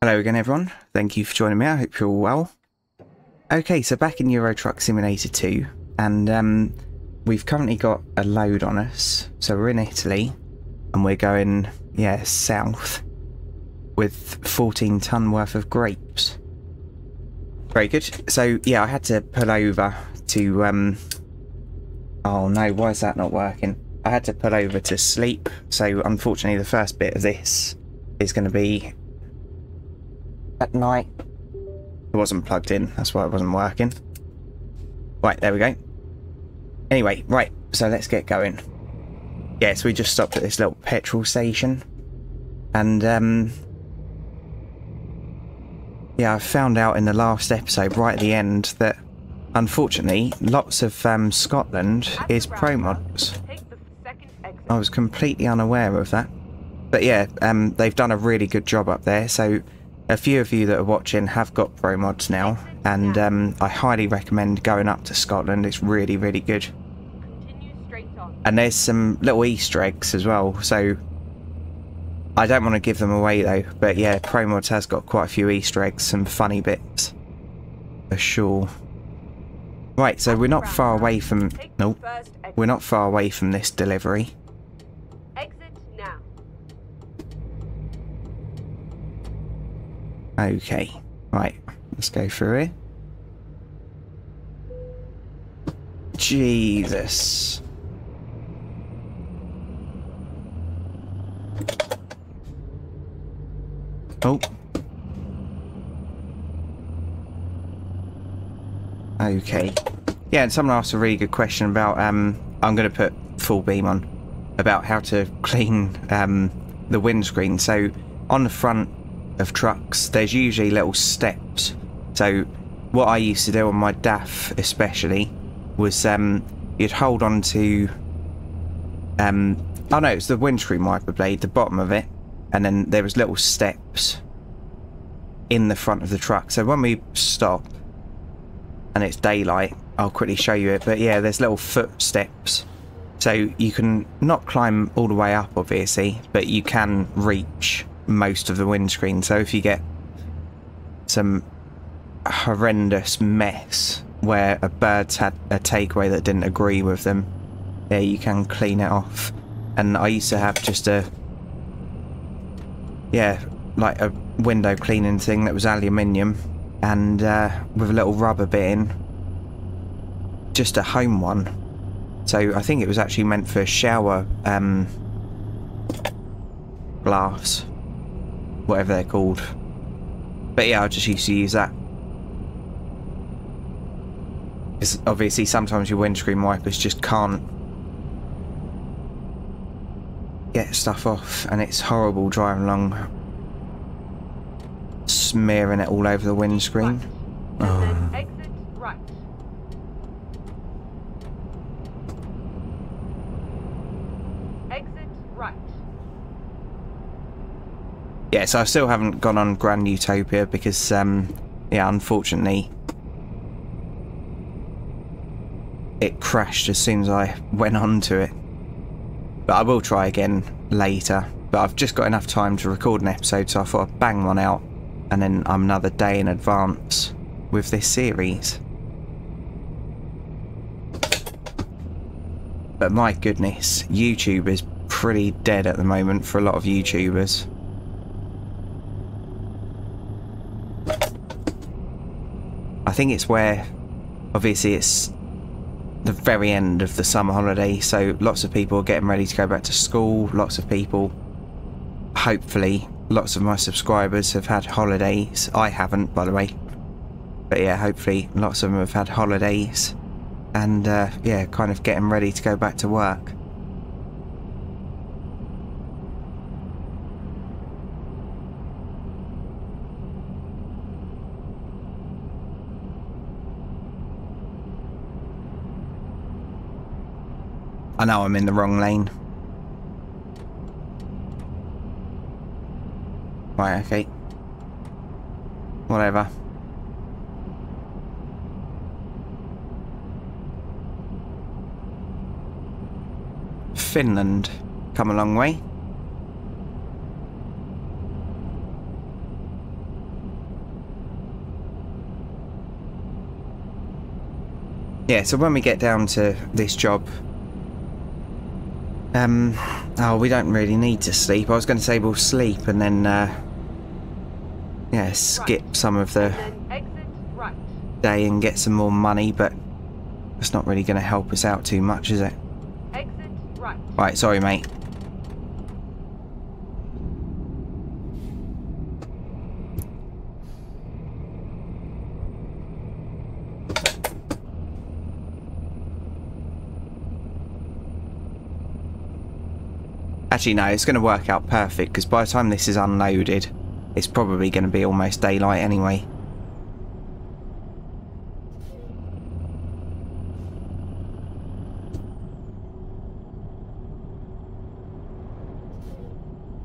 Hello again everyone, thank you for joining me, I hope you're all well. Okay, so back in Euro Truck Simulator 2, and we've currently got a load on us. So we're in Italy, and we're going, yeah, south, with 14 tonne worth of grapes. Very good. So yeah, I had to pull over to, oh no, why is that not working? I had to pull over to sleep, so unfortunately the first bit of this is going to be at night. It wasn't plugged in, that's why it wasn't working. Right, there we go. Anyway, right, so let's get going. Yeah, so we just stopped at this little petrol station. And, yeah, I found out in the last episode, right at the end, that unfortunately, lots of Scotland is pro mods. I was completely unaware of that. But yeah, they've done a really good job up there, so a few of you that are watching have got pro mods now, and I highly recommend going up to Scotland. It's really, really good. And there's some little Easter eggs as well, so I don't want to give them away though, but yeah, pro mods has got quite a few Easter eggs, some funny bits, for sure. Right, so we're not far away from, nope, we're not far away from this delivery. Okay, right, let's go through here. Jesus. Oh. Okay. Yeah, and someone asked a really good question about, I'm going to put full beam on, about how to clean the windscreen. So, on the front of trucks, there's usually little steps. So what I used to do on my DAF especially was you'd hold on to oh no, it's the windscreen wiper blade, the bottom of it, and then there was little steps in the front of the truck. So when we stop and it's daylight, I'll quickly show you it, but yeah, there's little footsteps. So you can not climb all the way up obviously, but you can reach most of the windscreen. So if you get some horrendous mess where a bird's had a takeaway that didn't agree with them, yeah, you can clean it off. And I used to have just a, yeah, like a window cleaning thing that was aluminium and with a little rubber bit in, just a home one. So I think it was actually meant for shower glass, whatever they're called. But yeah, I just used to use that. Because obviously sometimes your windscreen wipers just can't get stuff off, and it's horrible driving along smearing it all over the windscreen. Right. Exit right. Exit right. Yeah, so I still haven't gone on Grand Utopia because, yeah, unfortunately, it crashed as soon as I went onto it. But I will try again later. But I've just got enough time to record an episode, so I thought I'd bang one out, and then I'm another day in advance with this series. But my goodness, YouTube is pretty dead at the moment for a lot of YouTubers. I think it's where, obviously it's the very end of the summer holiday, so lots of people are getting ready to go back to school, lots of people, hopefully, lots of my subscribers have had holidays. I haven't, by the way. But yeah, hopefully lots of them have had holidays, and yeah, kind of getting ready to go back to work. I know I'm in the wrong lane. Right, okay. Whatever. Finland. Come a long way. Yeah, so when we get down to this job, oh, we don't really need to sleep. I was going to say we'll sleep and then, yeah, skip some of the day and get some more money, but it's not really going to help us out too much, is it? Exit right. Right, sorry, mate. Actually, no, it's going to work out perfect, because by the time this is unloaded, it's probably going to be almost daylight anyway.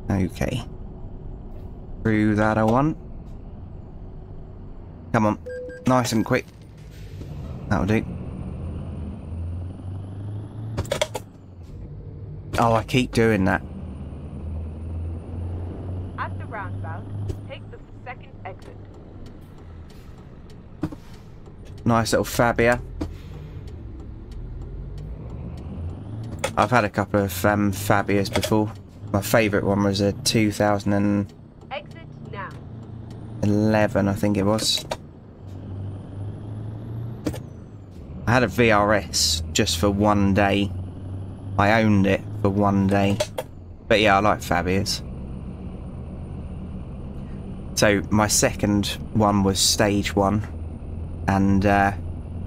Okay. Through that I want. Come on. Nice and quick. That'll do. Oh, I keep doing that. At the roundabout, take the second exit. Nice little Fabia. I've had a couple of Fabias before. My favourite one was a 2011, Exit now. I think it was. I had a VRS just for one day. I owned it for one day. But yeah, I like Fabias. So my second one was stage 1. And the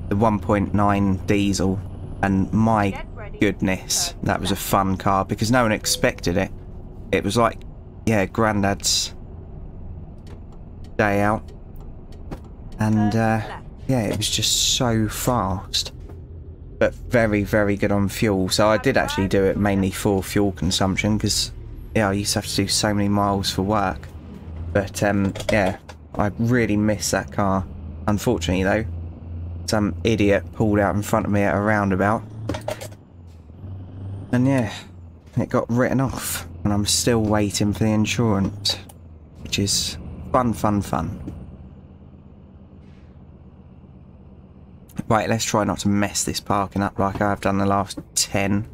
1.9 diesel. And my goodness, that was a fun car because no one expected it. It was like, yeah, Grandad's day out. And yeah, it was just so fast. But very, very good on fuel. So I did actually do it mainly for fuel consumption because, yeah, I used to have to do so many miles for work. But yeah, I really miss that car. Unfortunately though, some idiot pulled out in front of me at a roundabout. And yeah, it got written off. And I'm still waiting for the insurance. Which is fun, fun, fun. Right, let's try not to mess this parking up like I've done the last 10.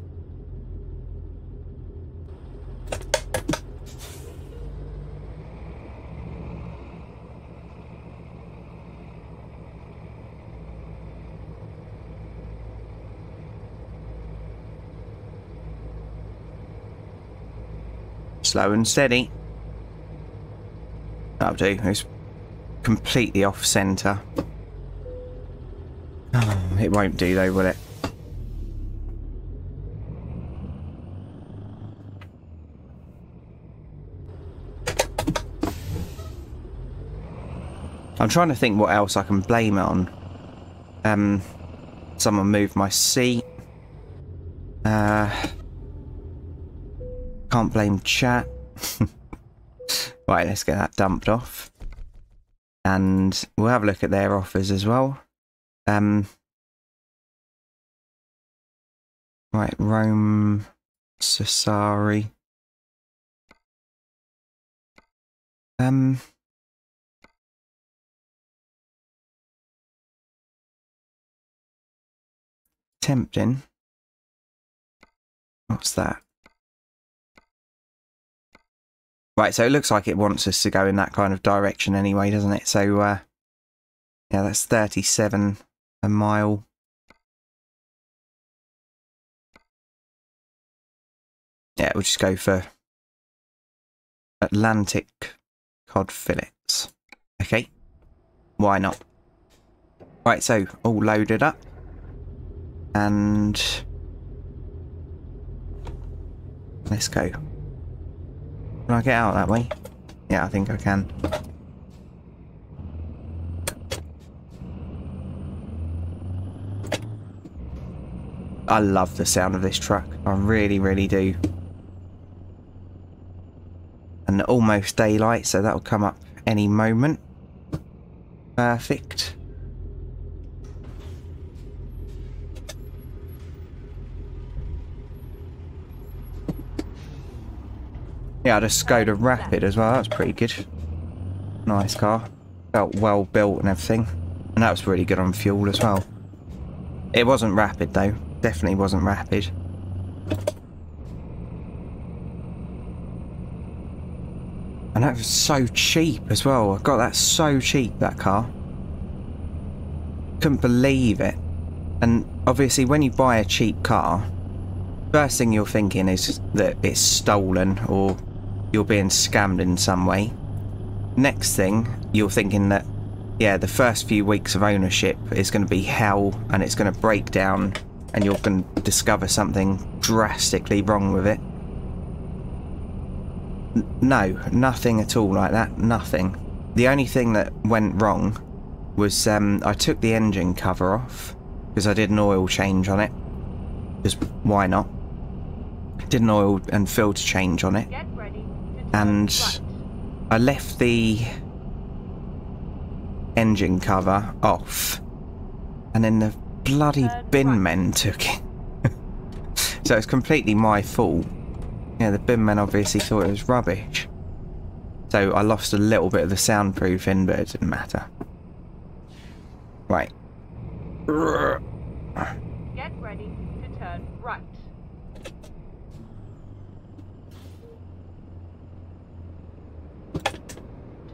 Slow and steady. That'll do. It's completely off centre. Oh, it won't do though, will it? I'm trying to think what else I can blame it on. Someone moved my seat. Can't blame chat. Right, let's get that dumped off. And we'll have a look at their offers as well. Right, Rome, Sassari. Tempting. What's that? Right, so it looks like it wants us to go in that kind of direction anyway, doesn't it? So, yeah, that's 37 a mile. Yeah, we'll just go for Atlantic cod fillets. Okay, why not? Right, so all loaded up. And let's go. Can I get out that way? Yeah, I think I can. I love the sound of this truck. I really, really do. And almost daylight, so that'll come up any moment. Perfect. Yeah, I just Skoda Rapid as well. That's pretty good. Nice car. Felt well built and everything. And that was really good on fuel as well. It wasn't rapid though. Definitely wasn't rapid. And that was so cheap as well. I got that so cheap, that car. Couldn't believe it. And obviously when you buy a cheap car, first thing you're thinking is that it's stolen or you're being scammed in some way. Next thing, you're thinking that, yeah, the first few weeks of ownership is going to be hell and it's going to break down and you're going to discover something drastically wrong with it. No, nothing at all like that, nothing. The only thing that went wrong was I took the engine cover off because I did an oil change on it. Because why not? Did an oil and filter change on it. And I left the engine cover off. And then the bloody bin men took it. So it's completely my fault. Yeah, the bin men obviously thought it was rubbish. So I lost a little bit of the soundproofing, but it didn't matter. Right. Get ready to turn right.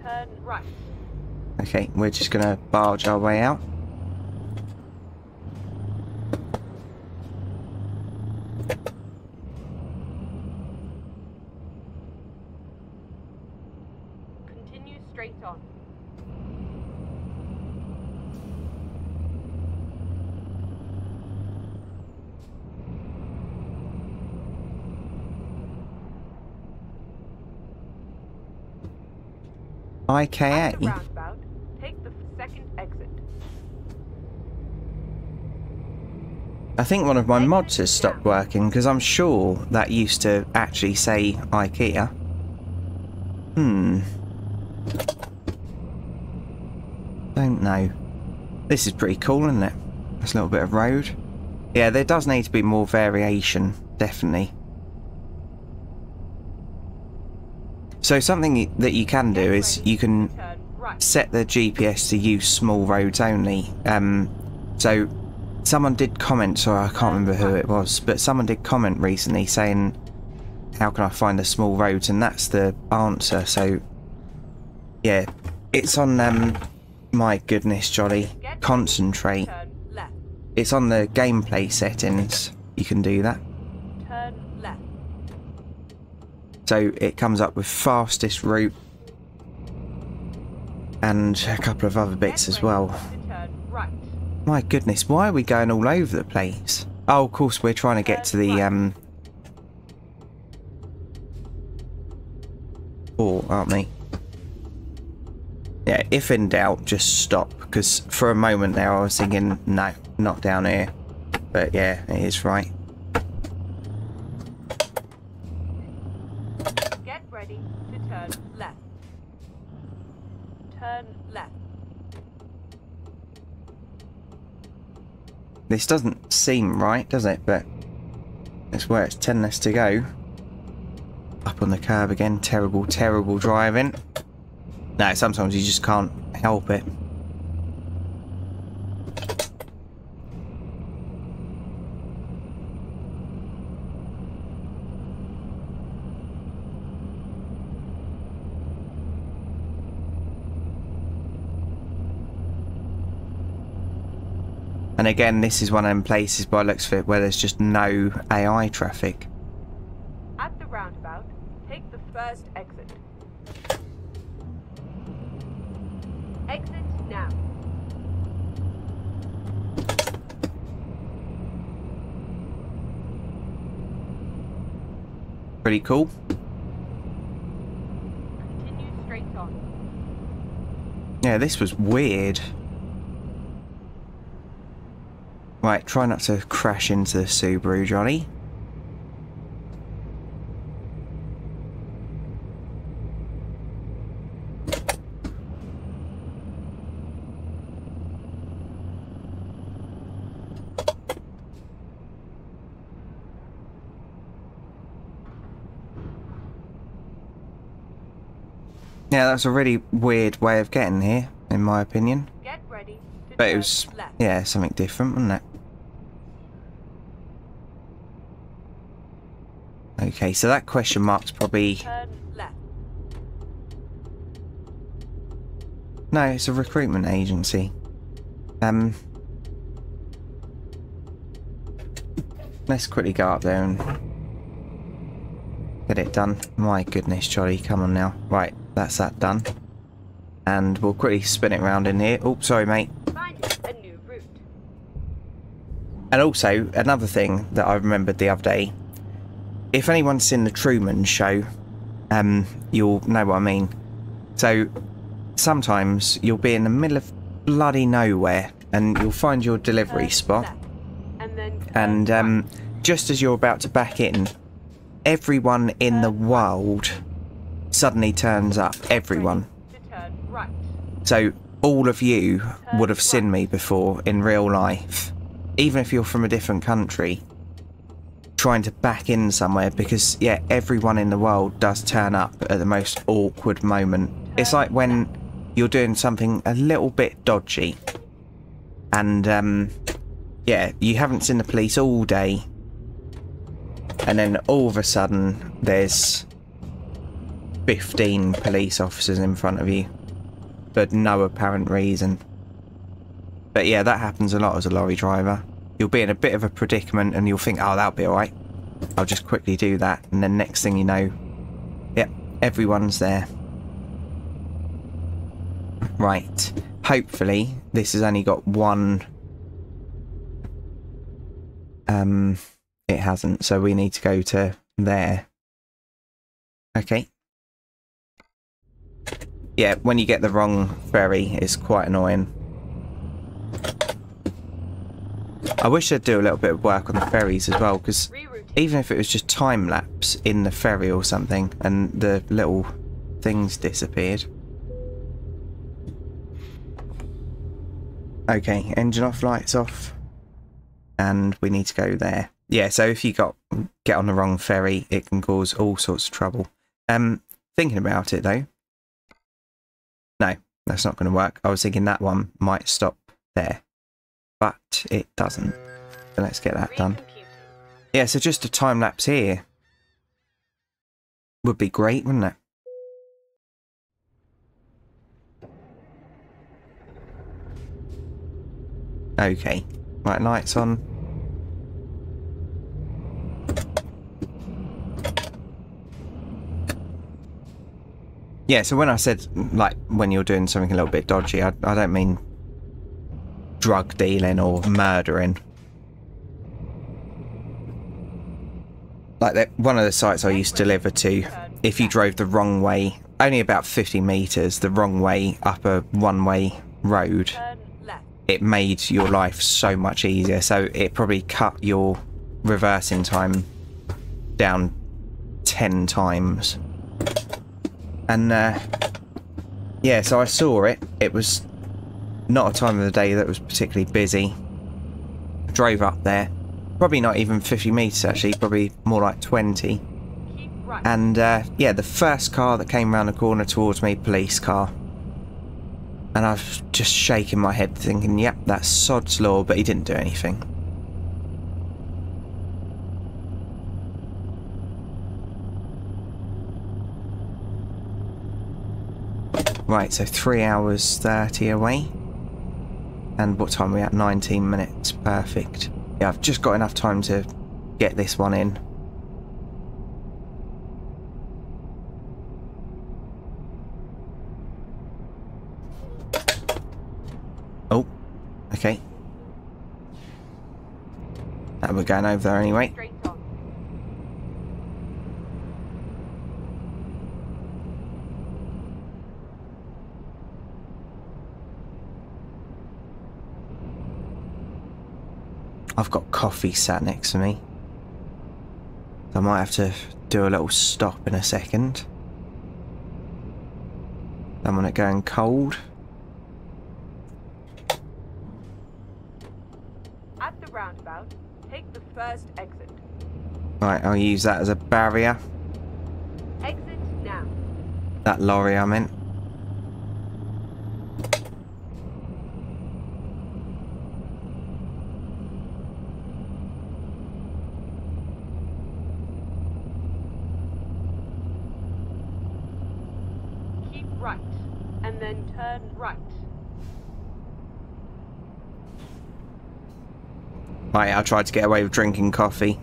Turn right. Okay, we're just gonna barge our way out. Continue straight on. IKA? At the roundabout, take the second exit. I think one of my mods has stopped working because I'm sure that used to actually say IKEA. Don't know. This is pretty cool, isn't it? There's a little bit of road. Yeah, there does need to be more variation, definitely. So something that you can do is you can set the GPS to use small roads only. So someone did comment, sorry I can't remember who it was, but someone did comment recently saying, how can I find the small roads? And that's the answer. So yeah, it's on, my goodness Jolly, concentrate. It's on the gameplay settings, you can do that. Turn left. So it comes up with fastest route and a couple of other bits as well. Right. My goodness, why are we going all over the place? Oh, of course we're trying to get to the port, aren't we? Yeah, if in doubt, just stop. Because for a moment there I was thinking, no, not down here. But yeah, it is right. Get ready to turn left. Turn left. This doesn't seem right, does it? But that's where it's telling us to go. Up on the curb again. Terrible, terrible driving. No, sometimes you just can't help it. And again, this is one of them places by the looks of it where there's just no AI traffic. At the roundabout, take the first exit. Exit now. Pretty cool. Continue straight on. Yeah, this was weird. Right, try not to crash into the Subaru, Johnny. Yeah, that's a really weird way of getting here, in my opinion. Get ready to But it turn was, left. yeah, something different, wasn't it? Okay, so that question mark's probably... Turn left. No, it's a recruitment agency. Let's quickly go up there and get it done. My goodness, Jolly, come on now. Right, that's that done. And we'll quickly spin it around in here. Oh, sorry, mate. Find a new route. And also, another thing that I remembered the other day. If anyone's seen the Truman Show, you'll know what I mean. So, sometimes you'll be in the middle of bloody nowhere and you'll find your delivery spot. And just as you're about to back in, everyone in the world suddenly turns up. Everyone. So all of you would have seen me before in real life, even if you're from a different country, trying to back in somewhere, because yeah, everyone in the world does turn up at the most awkward moment. It's like when you're doing something a little bit dodgy and yeah, you haven't seen the police all day, and then all of a sudden there's 15 police officers in front of you for no apparent reason. But yeah, that happens a lot as a lorry driver. You'll be in a bit of a predicament and you'll think, oh, that'll be alright, I'll just quickly do that, and then next thing you know, yep, everyone's there. Right, hopefully this has only got one. It hasn't, so we need to go to there. Okay. Yeah, when you get the wrong ferry, it's quite annoying. I wish they'd do a little bit of work on the ferries as well, because even if it was just time lapse in the ferry or something and the little things disappeared. Okay, engine off, lights off. And we need to go there. Yeah, so if you get on the wrong ferry, it can cause all sorts of trouble. Thinking about it though. No, that's not going to work. I was thinking that one might stop there, but it doesn't. So let's get that done. Yeah, so just a time lapse here would be great, wouldn't it? Okay, right, lights on. Yeah, so when I said, like, when you're doing something a little bit dodgy, I don't mean drug dealing or murdering. Like, one of the sites I used to deliver to, if you drove the wrong way, only about 50 metres the wrong way up a one-way road, it made your life so much easier. So it probably cut your reversing time down 10 times. And yeah, so I saw it. It was not a time of the day that was particularly busy. Drove up there. Probably not even 50 metres actually, probably more like 20. And yeah, the first car that came round the corner towards me, police car. And I was just shaking my head thinking, yep, that's sod's law, but he didn't do anything. Right, so 3 hours 30 away. And what time are we at? 19 minutes. Perfect. Yeah, I've just got enough time to get this one in. Oh, okay. We're going over there anyway. I've got coffee sat next to me. I might have to do a little stop in a second. Don't want it going cold. At the roundabout, take the first exit. Right, I'll use that as a barrier. Exit now. That lorry I meant. and then turn right. Right, I tried to get away with drinking coffee.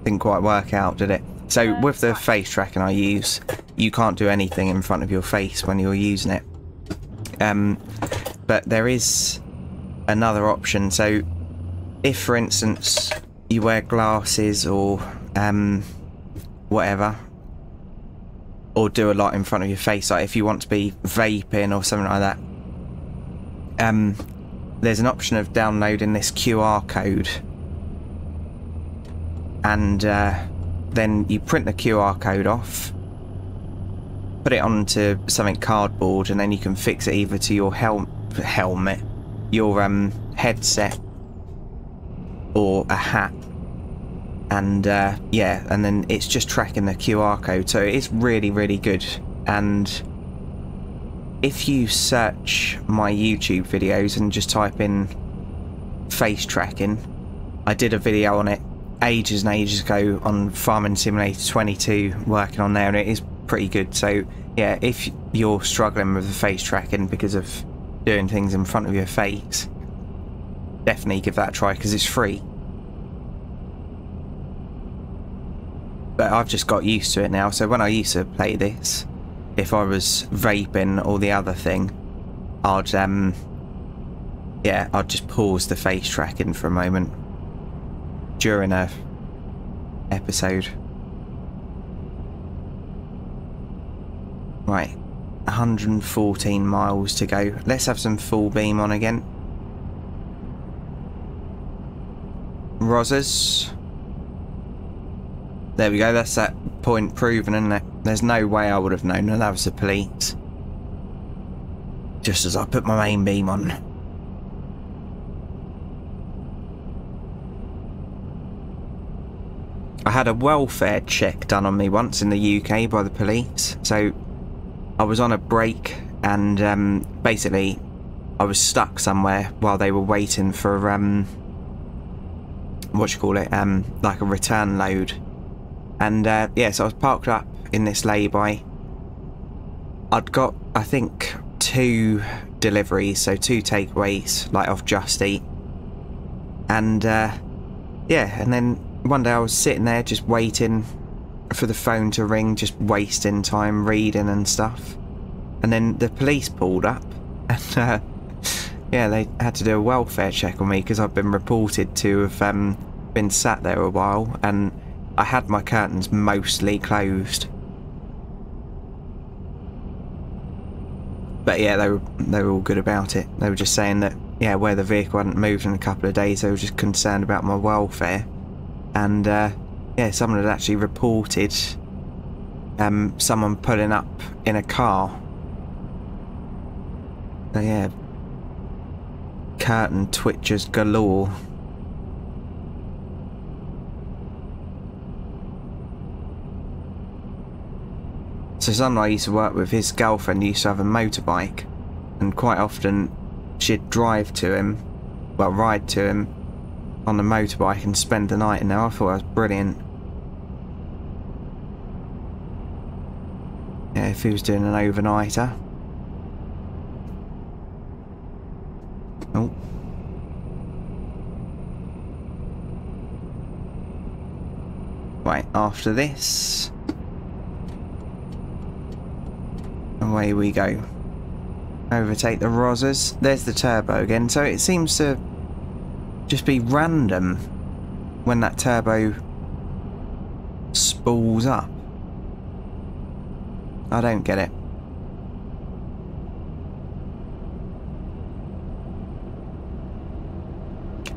Didn't quite work out, did it? So with the face tracking I use, you can't do anything in front of your face when you're using it. But there is another option. So if, for instance, you wear glasses or whatever, or do a lot in front of your face, like if you want to be vaping or something like that, there's an option of downloading this QR code, and then you print the QR code off, put it onto something cardboard, and then you can fix it either to your helmet, your headset, or a hat. And yeah, and then it's just tracking the QR code, so it's really, really good. And if you search my YouTube videos and just type in face tracking, I did a video on it ages and ages ago on Farming Simulator 22, working on there, and it is pretty good. So yeah, if you're struggling with the face tracking because of doing things in front of your face, definitely give that a try, because it's free. But I've just got used to it now, so when I used to play this, if I was vaping or the other thing, I'd yeah, I'd just pause the face tracking for a moment during a episode. Right, 114 miles to go. Let's have some full beam on again. Rozzers. There we go, that's that point proven, isn't it? There's no way I would have known that was the police. Just as I put my main beam on. I had a welfare check done on me once in the UK by the police. So I was on a break, and basically I was stuck somewhere while they were waiting for what you call it, like a return load. And yeah, so I was parked up in this lay-by. I'd got, I think, 2 deliveries, so 2 takeaways, like off Just Eat. And yeah, and then one day I was sitting there just waiting for the phone to ring, just wasting time reading and stuff. And then the police pulled up, and yeah, they had to do a welfare check on me because I've been reported to have been sat there a while, and I had my curtains mostly closed. But yeah, they were all good about it. They were just saying that, yeah, where the vehicle hadn't moved in a couple of days, they were just concerned about my welfare. And yeah, someone had actually reported someone pulling up in a car. So yeah, curtain twitchers galore. So someone I used to work with, his girlfriend used to have a motorbike, and quite often she'd drive to him, well, ride to him on the motorbike and spend the night in there. I thought that was brilliant. Yeah, if he was doing an overnighter. Oh. Right, after this, away we go. Overtake the Rozzers. There's the turbo again. So it seems to just be random when that turbo spools up. I don't get it.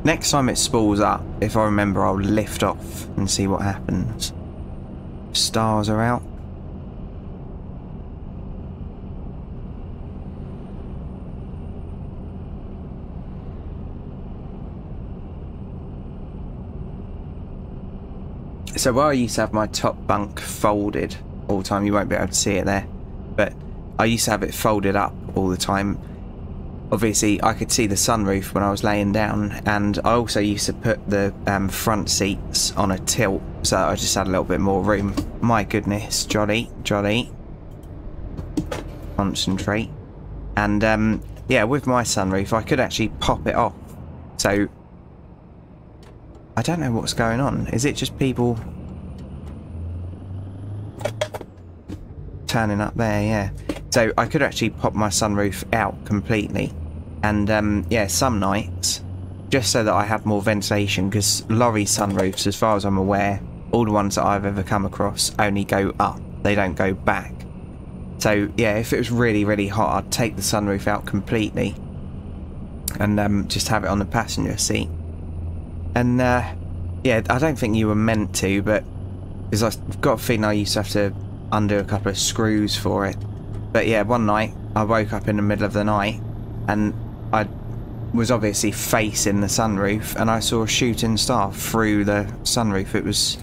Next time it spools up, if I remember, I'll lift off and see what happens. Stars are out. So where I used to have my top bunk folded all the time, you won't be able to see it there, but I used to have it folded up all the time. Obviously I could see the sunroof when I was laying down, and I also used to put the front seats on a tilt so that I just had a little bit more room. My goodness, jolly, jolly. Concentrate. And yeah, with my sunroof I could actually pop it off. So I don't know what's going on. Is it just people turning up there? Yeah. So I could actually pop my sunroof out completely. And yeah, some nights, just so that I have more ventilation, because lorry sunroofs, as far as I'm aware, all the ones that I've ever come across only go up. They don't go back. So yeah, if it was really, really hot, I'd take the sunroof out completely and just have it on the passenger seat. And yeah, I don't think you were meant to, but because I've got a feeling I used to have to undo a couple of screws for it. But yeah, one night I woke up in the middle of the night and I was obviously facing the sunroof and I saw a shooting star through the sunroof. It was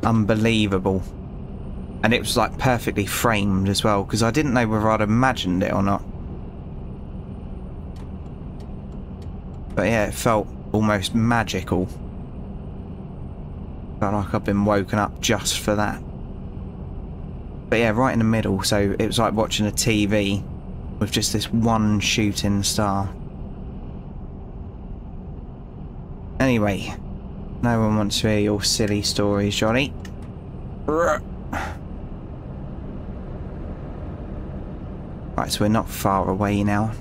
unbelievable. And it was like perfectly framed as well, because I didn't know whether I'd imagined it or not. But yeah, it felt almost magical. Felt like I've been woken up just for that. But yeah, right in the middle, so it was like watching a TV with just this one shooting star. Anyway, no one wants to hear your silly stories, Johnny. Right, so we're not far away now.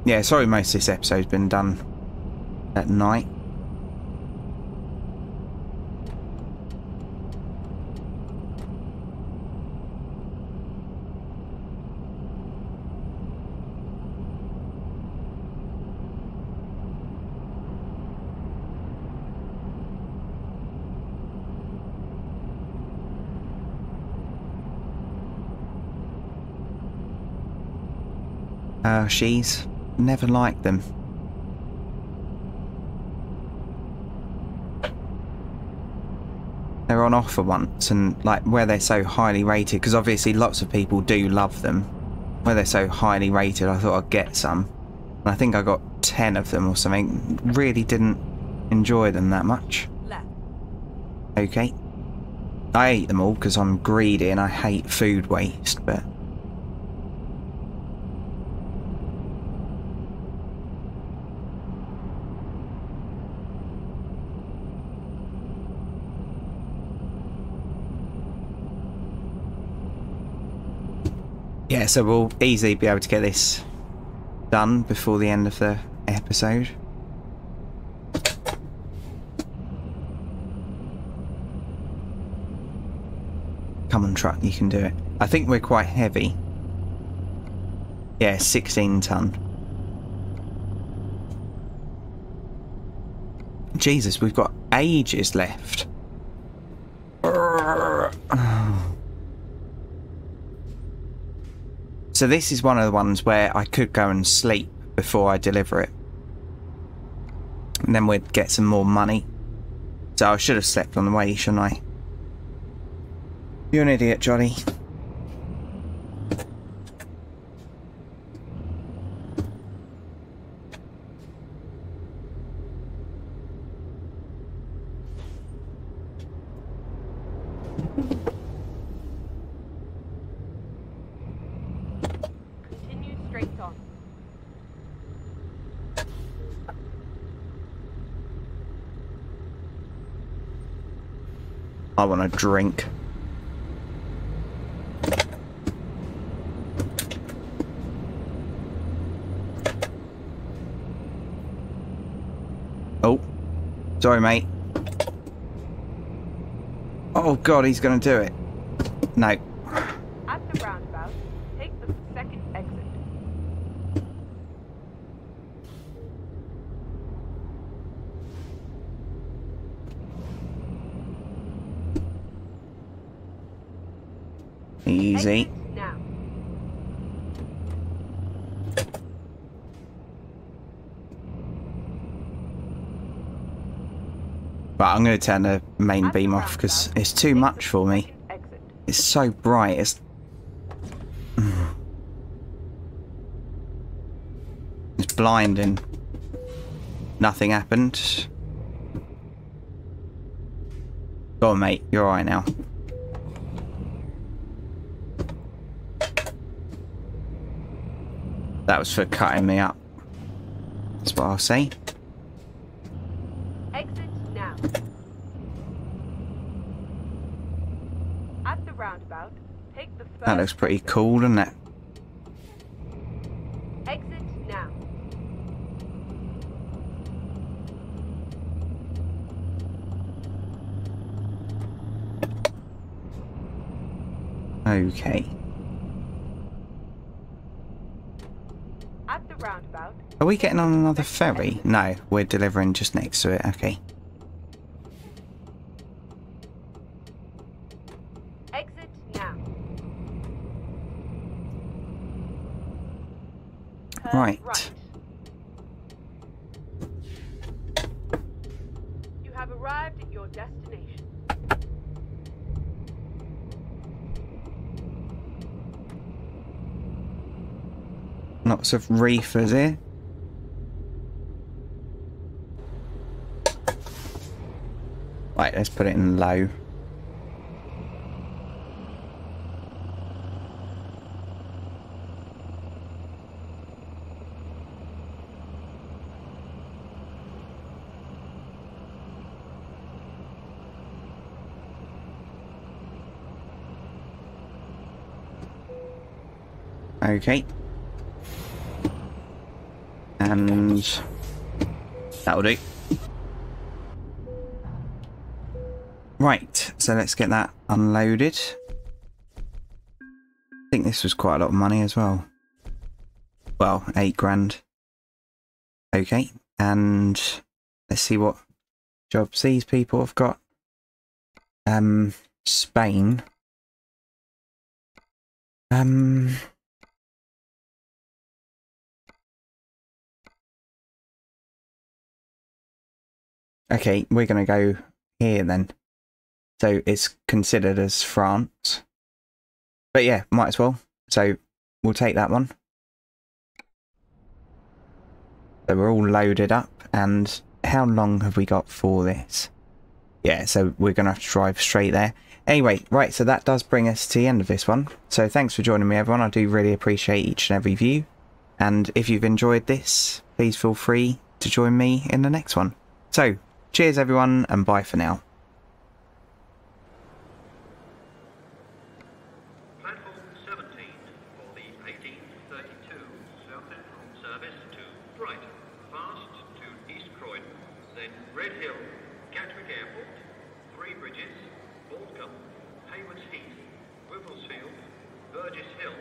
Yeah, sorry most of this episode's been done at night. She's never liked them. They're on offer once, and like where they're so highly rated, because obviously lots of people do love them. Where they're so highly rated, I thought I'd get some. And I think I got 10 of them or something. Really didn't enjoy them that much. Left. Okay. I ate them all because I'm greedy and I hate food waste, but... yeah, so we'll easily be able to get this done before the end of the episode. Come on, truck, you can do it. I think we're quite heavy. Yeah, 16 ton. Jesus, we've got ages left. So this is one of the ones where I could go and sleep before I deliver it. And then we'd get some more money. So I should have slept on the way, shouldn't I? You're an idiot, Johnny. Continue straight on. I want a drink. Oh, sorry, mate. Oh God, he's gonna do it. No. At the roundabout, take the second exit. Easy. Exit now. But I'm going to turn the main beam off because it's too much for me. Exit. It's so bright. It's blinding. Nothing happened. Go on, mate. You're alright now. That was for cutting me up. That's what I'll say. Exit now. At the roundabout, take the first That looks pretty exit. cool, doesn't it? Exit now. Okay. At the roundabout. Are we getting on another ferry? No, we're delivering just next to it. Okay. Exit now. Turn Right. You have arrived at your destination. Lots of reefers here. Right, let's put it in low. Okay. And that'll do. Right, so let's get that unloaded. I think this was quite a lot of money as well. Well, 8 grand. Okay, and let's see what jobs these people have got. Spain. Okay, we're going to go here then. So it's considered as France. But yeah, might as well. So we'll take that one. So we're all loaded up. And how long have we got for this? Yeah, so we're going to have to drive straight there. Anyway, right, so that does bring us to the end of this one. So thanks for joining me, everyone. I do really appreciate each and every view. And if you've enjoyed this, please feel free to join me in the next one. So, cheers everyone, and bye for now. Platform 17 for the 1832 South Central service to Brighton, fast to East Croydon, then Red Hill, Gatwick Airport, Three Bridges, Balcombe, Haywards Heath, Wivelsfield, Burgess Hill,